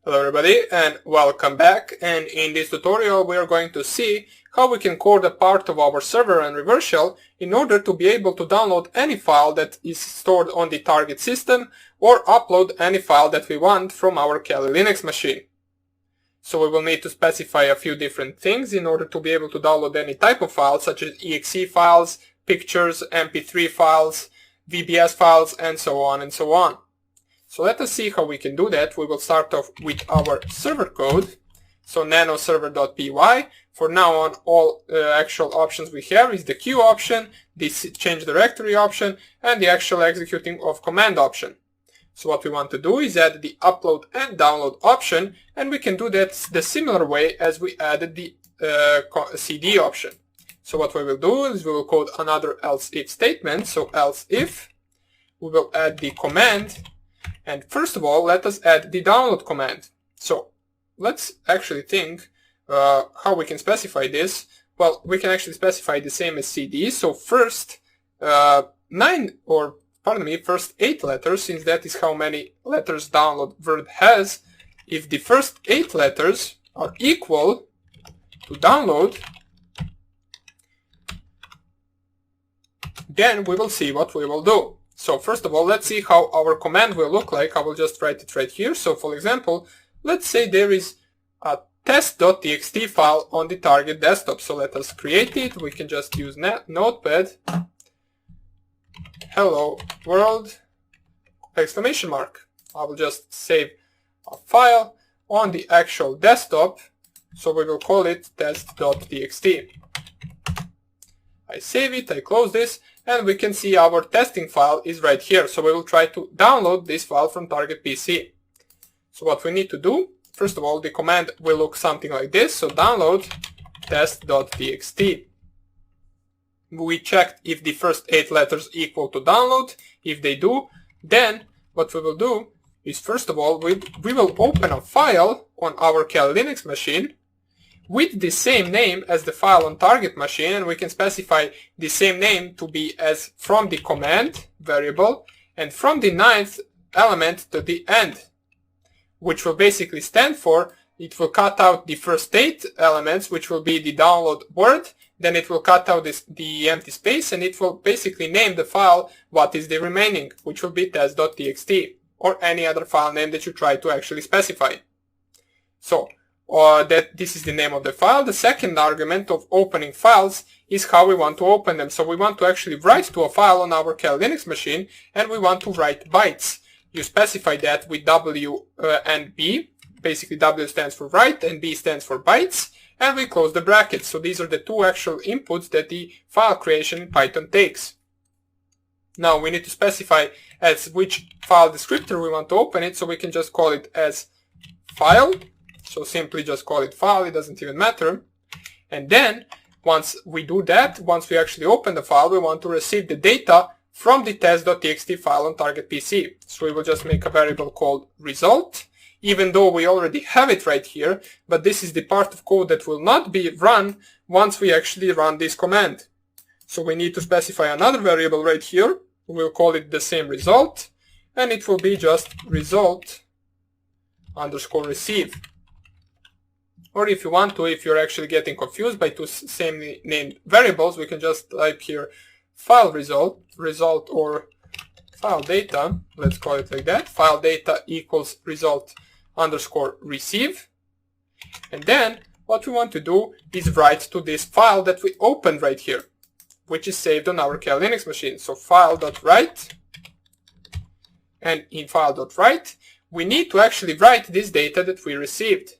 Hello everybody and welcome back, and in this tutorial we are going to see how we can code a part of our server and reverse shell in order to be able to download any file that is stored on the target system or upload any file that we want from our Kali Linux machine. So we will need to specify a few different things in order to be able to download any type of file, such as exe files, pictures, mp3 files, VBS files, and so on and so on. So let us see how we can do that. We will start off with our server code. So nanoserver.py. For now on, all actual options we have is the queue option, the change directory option, and the actual executing of command option. So what we want to do is add the upload and download option, and we can do that the similar way as we added the cd option. So what we will do is we will code another else if statement. So else if, we will add the command. And first of all, let us add the download command. So let's actually think how we can specify this. Well, we can actually specify the same as cd. So first first 8 letters, since that is how many letters download word has. If the first 8 letters are equal to download, then we will see what we will do. So first of all, let's see how our command will look like. I will just write it right here. So for example, let's say there is a test.txt file on the target desktop. So let us create it. We can just use notepad. Hello world, exclamation mark. I will just save a file on the actual desktop. So we will call it test.txt. I save it, I close this, and we can see our testing file is right here. So we will try to download this file from target PC. So what we need to do, first of all, the command will look something like this. So download test.txt. We checked if the first 8 letters equal to download. If they do, then what we will do is, first of all, we will open a file on our Kali Linux machine with the same name as the file on target machine, and we can specify the same name to be as from the command variable and from the 9th element to the end, which will basically stand for, it will cut out the first 8 elements, which will be the download word, then it will cut out the empty space, and it will basically name the file what is the remaining, which will be test.txt or any other file name that you try to actually specify. So that this is the name of the file. The second argument of opening files is how we want to open them. So we want to actually write to a file on our Kali Linux machine, and we want to write bytes. You specify that with W and B. Basically W stands for write and B stands for bytes, and we close the brackets. So these are the two actual inputs that the file creation in Python takes. Now we need to specify as which file descriptor we want to open it, so we can just call it as file. So simply just call it file, it doesn't even matter. And then once we do that, once we actually open the file, we want to receive the data from the test.txt file on target PC. So we will just make a variable called result, even though we already have it right here, but this is the part of code that will not be run once we actually run this command. So we need to specify another variable right here. We'll call it the same result, and it will be just result underscore receive. Or if you want to, if you're actually getting confused by two same named variables, we can just type here file result or file data, let's call it like that, file data equals result underscore receive. And then what we want to do is write to this file that we opened right here, which is saved on our Kali Linux machine. So file.write, and in file.write, we need to actually write this data that we received.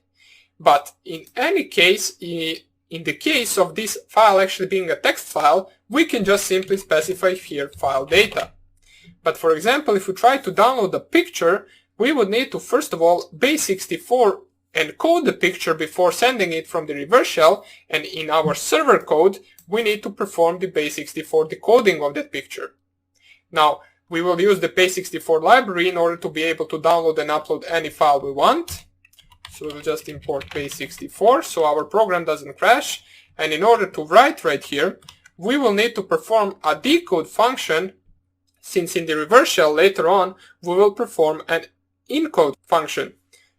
But in any case, in the case of this file actually being a text file, we can just simply specify here file data. But for example, if we try to download a picture, we would need to first of all base64 encode the picture before sending it from the reverse shell, and in our server code, we need to perform the base64 decoding of that picture. Now, we will use the base64 library in order to be able to download and upload any file we want. So we'll just import base64 so our program doesn't crash. And in order to write right here, we will need to perform a decode function, since in the reverse shell later on we will perform an encode function.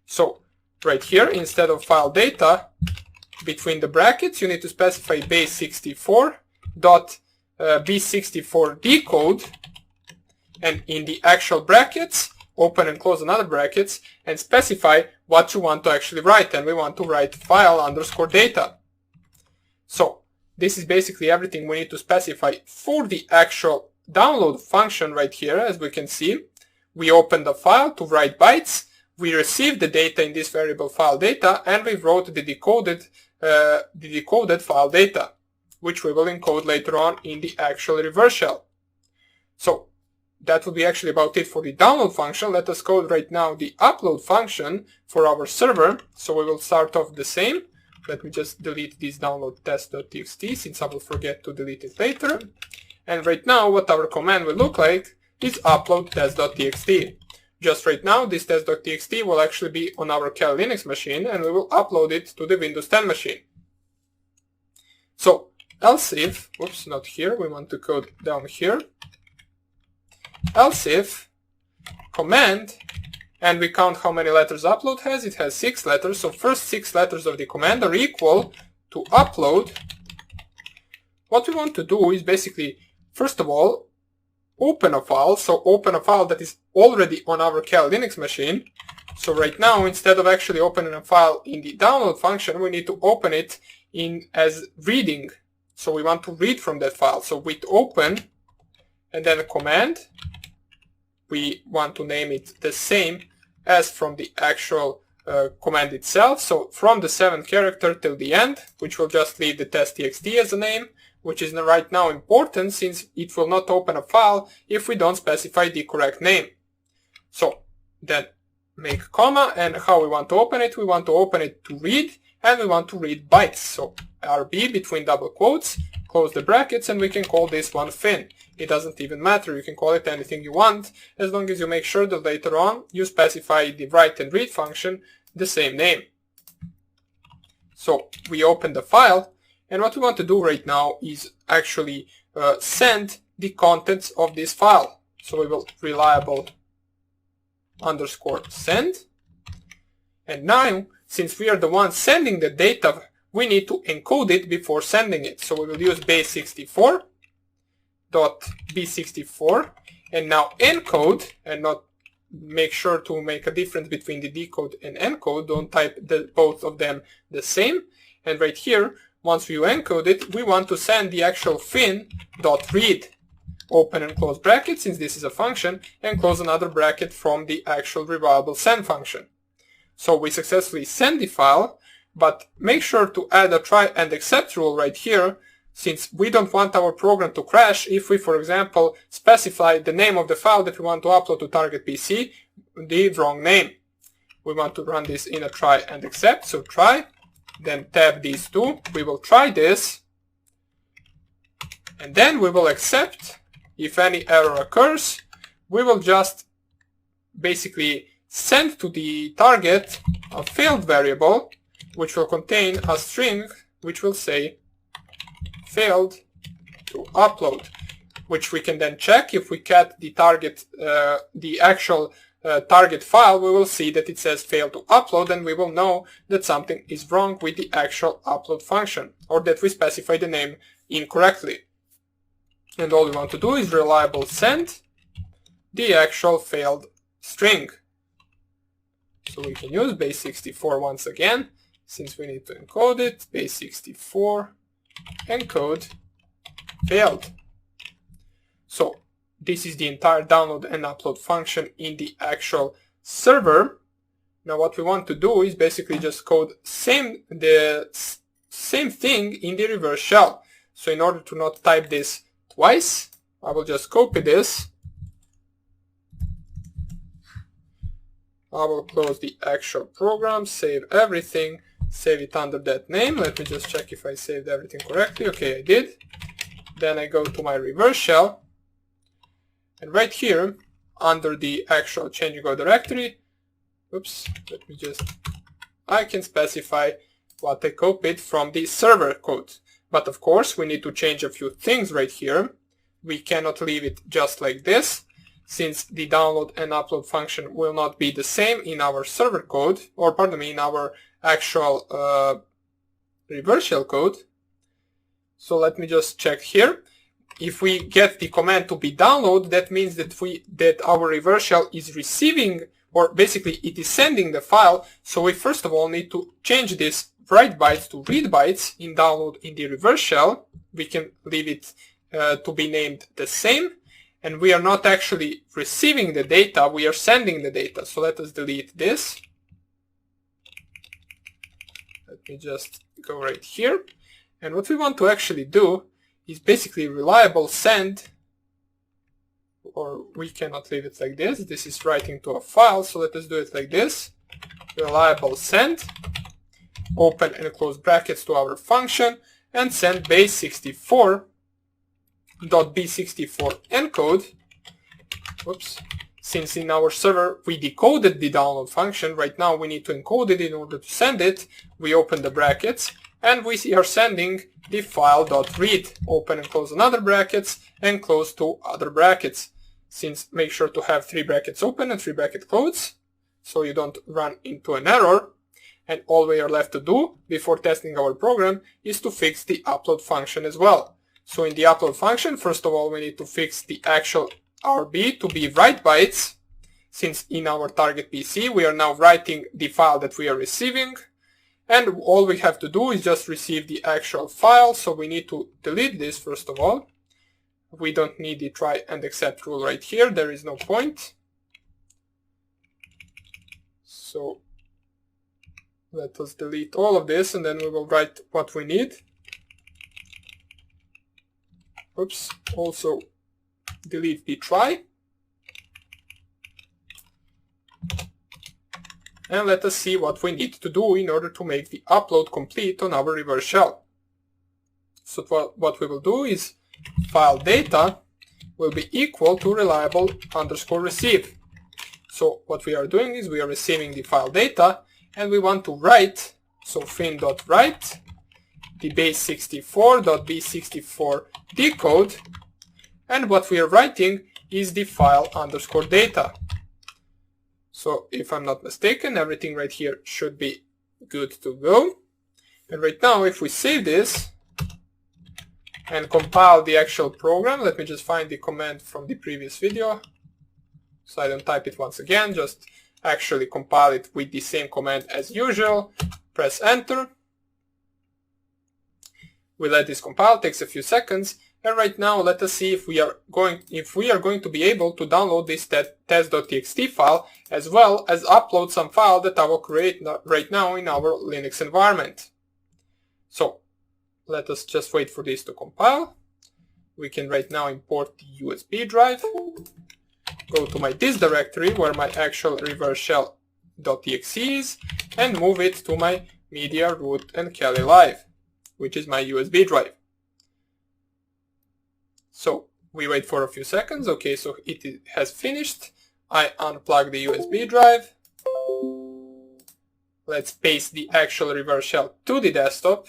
So right here, instead of file data, between the brackets, you need to specify base64 dot b64 decode, and in the actual brackets, open and close another brackets, and specify what you want to actually write. And we want to write file underscore data. So this is basically everything we need to specify for the actual download function right here. As we can see, we open the file to write bytes, we received the data in this variable file data, and we wrote the decoded file data, which we will encode later on in the actual reverse shell. So that will be actually about it for the download function. Let us code right now the upload function for our server. So we will start off the same. Let me just delete this download test.txt, since I will forget to delete it later. And right now what our command will look like is upload test.txt. Just right now this test.txt will actually be on our Kali Linux machine, and we will upload it to the Windows 10 machine. So else if, oops, not here, we want to code down here. Else if command, and we count how many letters upload has. It has 6 letters, so first 6 letters of the command are equal to upload. What we want to do is basically, first of all, open a file. So open a file that is already on our Kali Linux machine. So right now, instead of actually opening a file in the download function, we need to open it in as reading. So we want to read from that file. So with open and then a command, we want to name it the same as from the actual command itself. So from the 7th character till the end, which will just leave the test.txt as a name, which is right now important since it will not open a file if we don't specify the correct name. So then make comma, and how we want to open it? We want to open it to read, and we want to read bytes. So RB between double quotes, close the brackets, and we can call this one fin. It doesn't even matter, you can call it anything you want, as long as you make sure that later on you specify the write and read function the same name. So we open the file, and what we want to do right now is actually send the contents of this file. So we will reliable underscore send. And now, since we are the ones sending the data, we need to encode it before sending it. So we will use base64 dot b64 and now encode, and not make sure to make a difference between the decode and encode. Don't type both of them the same. And right here, once you encode it, we want to send the actual fin.read. Open and close bracket, since this is a function, and close another bracket from the actual reliable send function. So we successfully send the file, but make sure to add a try and except rule right here, since we don't want our program to crash if we, for example, specify the name of the file that we want to upload to target PC, the wrong name. We want to run this in a try and except, so try, then tab these two, we will try this, and then we will accept. If any error occurs, we will just basically send to the target a failed variable, which will contain a string which will say failed to upload, which we can then check. If we cat the target, the actual target file, we will see that it says failed to upload, and we will know that something is wrong with the actual upload function, or that we specify the name incorrectly. And all we want to do is reliable send the actual failed string. So we can use base64 once again, since we need to encode it. Base64 encode failed. So this is the entire download and upload function in the actual server. Now what we want to do is basically just code the same thing in the reverse shell. So in order to not type this twice, I will just copy this. I will close the actual program, save everything, save it under that name. Let me just check if I saved everything correctly. Okay, I did. Then I go to my reverse shell, and right here under the actual change.go directory, I can specify what I copied from the server code. But of course we need to change a few things right here. We cannot leave it just like this, since the download and upload function will not be the same in our server code, or pardon me, in our actual reverse shell code. So let me just check here. If we get the command to be download, that means that our reverse shell is receiving, or basically it is sending the file. So we first of all need to change this write bytes to read bytes in download in the reverse shell. We can leave it to be named the same. And we are not actually receiving the data, we are sending the data. So let us delete this. Let me just go right here. And what we want to actually do is basically reliable send, or we cannot leave it like this. This is writing to a file, so let us do it like this. Reliable send, open and close brackets to our function, and send base64.b64 encode. Oops. Since in our server we decoded the download function, right now we need to encode it in order to send it. We open the brackets and we are sending the file.read. Open and close another brackets and close two other brackets. Since make sure to have 3 brackets open and 3 brackets closed so you don't run into an error. And all we are left to do before testing our program is to fix the upload function as well. So in the upload function, first of all, we need to fix the actual RB to be write bytes, since in our target PC we are now writing the file that we are receiving, and all we have to do is just receive the actual file. So we need to delete this first of all. We don't need the try and except rule right here, there is no point. So let us delete all of this and then we will write what we need. Oops, also delete the try. And let us see what we need to do in order to make the upload complete on our reverse shell. So what we will do is file data will be equal to reliable_receive. So what we are doing is we are receiving the file data and we want to write, so fin.write the base64.b64 decode, and what we are writing is the file_data. So if I'm not mistaken, everything right here should be good to go. And right now if we save this and compile the actual program, let me just find the command from the previous video so I don't type it once again, just actually compile it with the same command as usual. Press enter. We let this compile, takes a few seconds, and right now let us see if we are going to be able to download this test.txt file as well as upload some file that I will create right now in our Linux environment. So let us just wait for this to compile. We can right now import the USB drive, go to my disk directory where my actual reverse shell.txt is, and move it to my media root and Kali live, which is my USB drive. So we wait for a few seconds. Okay, so it has finished. I unplug the USB drive. Let's paste the actual reverse shell to the desktop.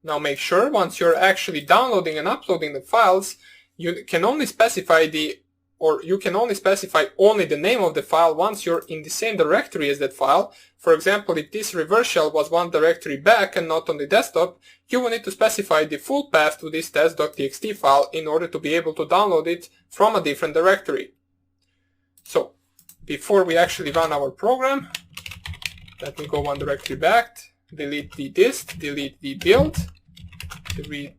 Now make sure once you're actually downloading and uploading the files, you can only specify only the name of the file once you're in the same directory as that file. For example, if this reverse shell was one directory back and not on the desktop, you will need to specify the full path to this test.txt file in order to be able to download it from a different directory. So before we actually run our program, let me go one directory back, delete the dist, delete the build,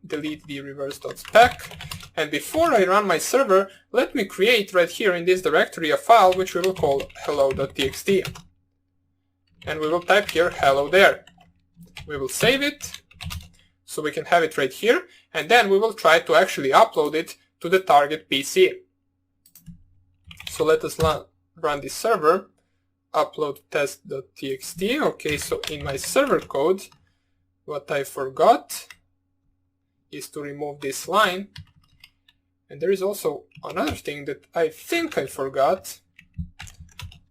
delete the reverse.spec. And before I run my server, let me create right here in this directory a file which we will call hello.txt. And we will type here hello there. We will save it so we can have it right here, and then we will try to actually upload it to the target PC. So let us run the server, upload test.txt. Okay, so in my server code, what I forgot is to remove this line. And there is also another thing that I think I forgot,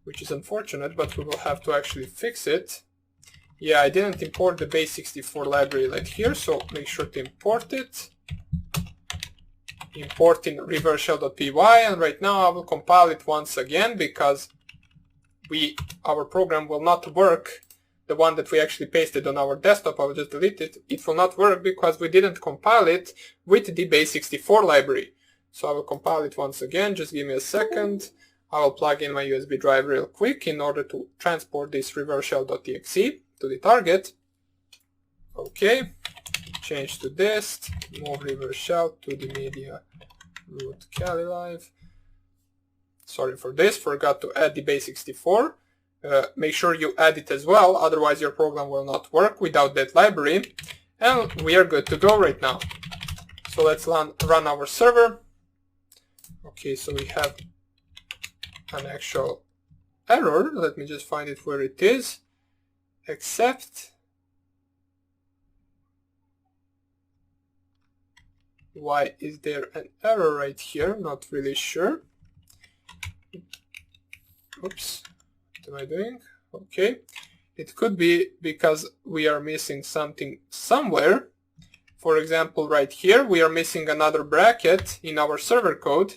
which is unfortunate, but we will have to actually fix it. Yeah, I didn't import the base64 library right here, so make sure to import it. importing reverse shell.py, and right now I will compile it once again because our program will not work. The one that we actually pasted on our desktop, I will just delete it. It will not work because we didn't compile it with the base64 library. So I will compile it once again. Just give me a second. I will plug in my USB drive real quick in order to transport this reverse shell.exe to the target. Okay, change to dist, move reverse shell to the media root Kali live. Sorry for this, forgot to add the base64. Make sure you add it as well, otherwise your program will not work without that library. And we are good to go right now. So let's run our server. Okay, so we have an actual error. Let me just find it where it is. Except, why is there an error right here? Not really sure. Oops, what am I doing? Okay, it could be because we are missing something somewhere. For example, right here we are missing another bracket in our server code.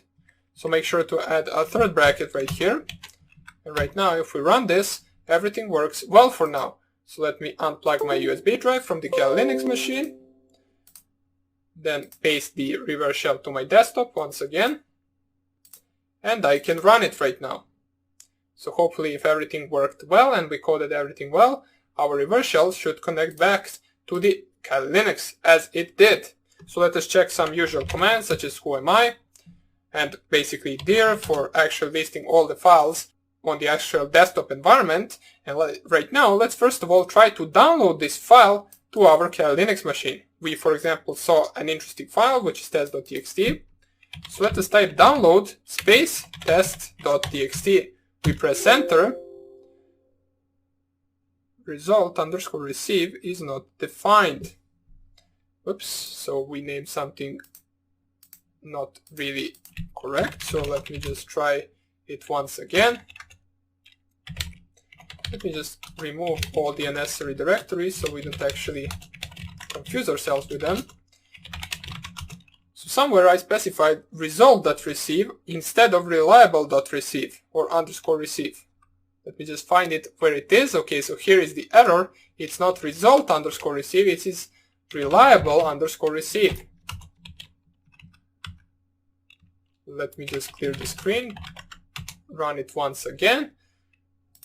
So make sure to add a third bracket right here. And right now if we run this, everything works well for now. So let me unplug my USB drive from the Kali Linux machine. Then paste the reverse shell to my desktop once again. And I can run it right now. So hopefully if everything worked well and we coded everything well, our reverse shell should connect back to the Kali Linux as it did. So let us check some usual commands such as who am I and basically dir for actually listing all the files on the actual desktop environment. And right now let's first of all try to download this file to our Kali Linux machine. We for example saw an interesting file which is test.txt. So let us type download space test.txt. We press enter. Result underscore receive is not defined. Oops, so we named something not really correct. So let me just try it once again. Let me just remove all the unnecessary directories so we don't actually confuse ourselves with them. So somewhere I specified result.receive instead of reliable.receive or underscore receive. Let me just find it where it is. Okay, so here is the error. It's not result underscore receive, it is reliable underscore receive. Let me just clear the screen, run it once again,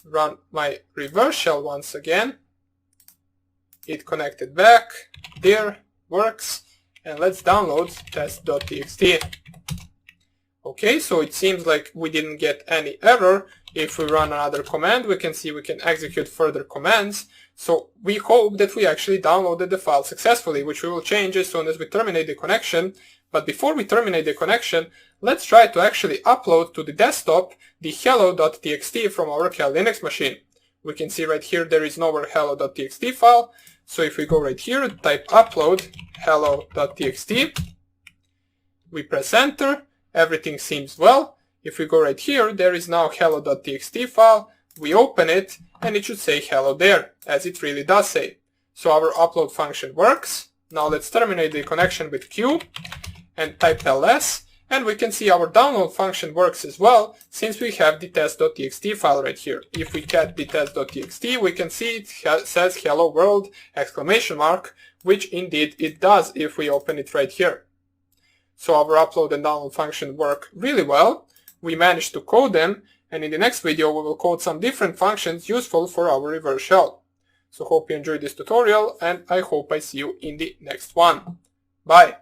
run my reverse shell once again. It connected back, dir, works. And let's download test.txt. Okay, so it seems like we didn't get any error. If we run another command, we can see we can execute further commands. So we hope that we actually downloaded the file successfully, which we will change as soon as we terminate the connection. But before we terminate the connection, let's try to actually upload to the desktop the hello.txt from our Kali Linux machine. We can see right here there is nowhere hello.txt file. So if we go right here, type upload hello.txt, we press enter, everything seems well. If we go right here, there is now hello.txt file, we open it, and it should say hello there, as it really does say. So our upload function works. Now let's terminate the connection with Q and type ls, and we can see our download function works as well, since we have the test.txt file right here. If we cat the test.txt, we can see it says hello world exclamation mark, which indeed it does if we open it right here. So our upload and download function work really well. We managed to code them, and in the next video we will code some different functions useful for our reverse shell. So hope you enjoyed this tutorial, and I hope I see you in the next one. Bye!